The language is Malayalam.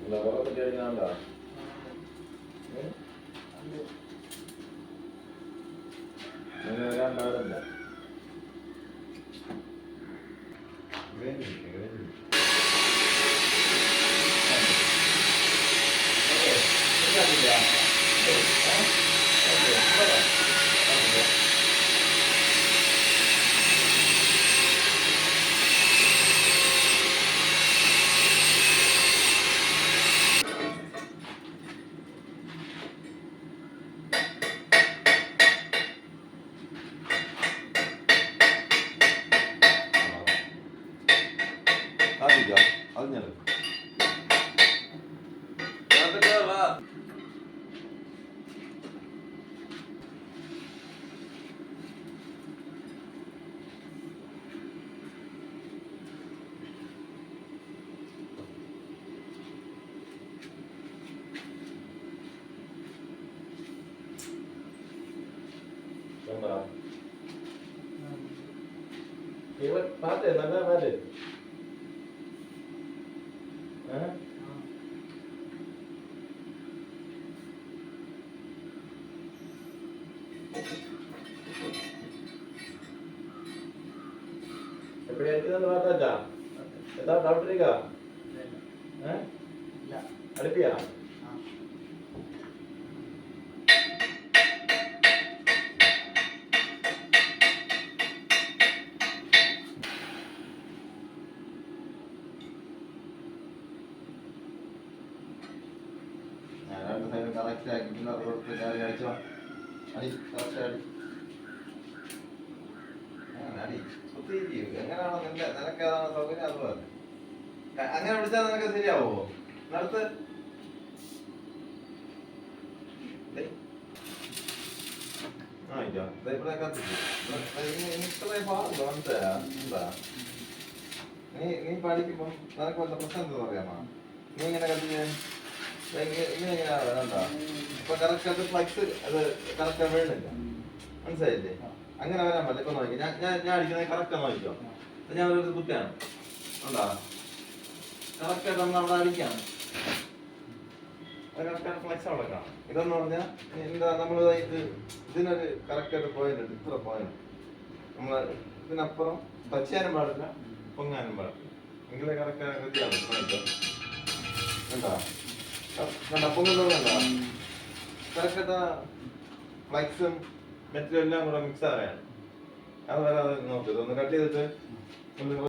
പറ്റി അടിക്കണ നിങ്ങൾ രണ്ടാളില്ല അറിഞ്ഞത് പാട്ട് നല്ല പാട്ട് எப்படி அடிக்குதுன்னு பார்த்தாச்சா ஏதாவது டவுட் இருக்கா அடிப்பியா രണ്ട് സൈഡ് കറക്റ്റ് ആക്കിയിട്ടുള്ള റോഡ് കാര്യം അടിച്ചോ അടി കറക്റ്റ് അടി അടി എങ്ങനെയാണോ നിനക്ക് ഏതാണോ സൗകര്യം അതുപോലെ അങ്ങനെ വിളിച്ചാൽ നിനക്ക് ശരിയാവോ നടത്ത് ഇവിടെ കത്തിച്ചു എന്താ നീ പഠിക്കുമ്പം നിനക്ക് വല്ല പ്രശ്നം എന്താ പറയാമോ നീ ഇങ്ങനെ കത്തിച്ച് ഇങ്ങനെ വേണ്ട ഇപ്പൊ കറക്റ്റ് അത് ഫ്ലക്സ് അത് കറക്റ്റ് വീണില്ല മനസ്സിലായില്ലേ അങ്ങനെ വരാൻ പറ്റില്ല ഇപ്പൊ നോക്കി ഞാൻ അടിക്കുന്നത് കറക്റ്റ് നോക്കിക്കോ ഞാൻ ഒരു കുത്തിയാണ് ഉണ്ടാ കറക്റ്റായിട്ട് നമ്മൾ അവിടെ അടിക്കാണ് കറക്റ്റായിട്ട് ഫ്ലക്സ് അവിടെ കാണാം ഇതെന്ന് പറഞ്ഞാൽ എന്താ നമ്മൾ ഇതിനൊരു കറക്റ്റായിട്ട് പോയിന്റ് ഉണ്ട് ഇത്ര പോയിന്റ് നമ്മൾ ഇതിനപ്പുറം ടച്ച് ചെയ്യാനും പാടില്ല പൊങ്ങാനും പാടില്ല എങ്കിലേ കറക്റ്റ് കൃത്യമാണ് കണ്ടാ കറക്റ്റായിട്ട് ഫ്ലക്സും മെറ്റീരിയൽ എല്ലാം കൂടെ മിക്സ് ആകാനാണ് അത് വരാതെ നോക്ക് ഇതൊന്ന് കട്ട് ചെയ്തിട്ട്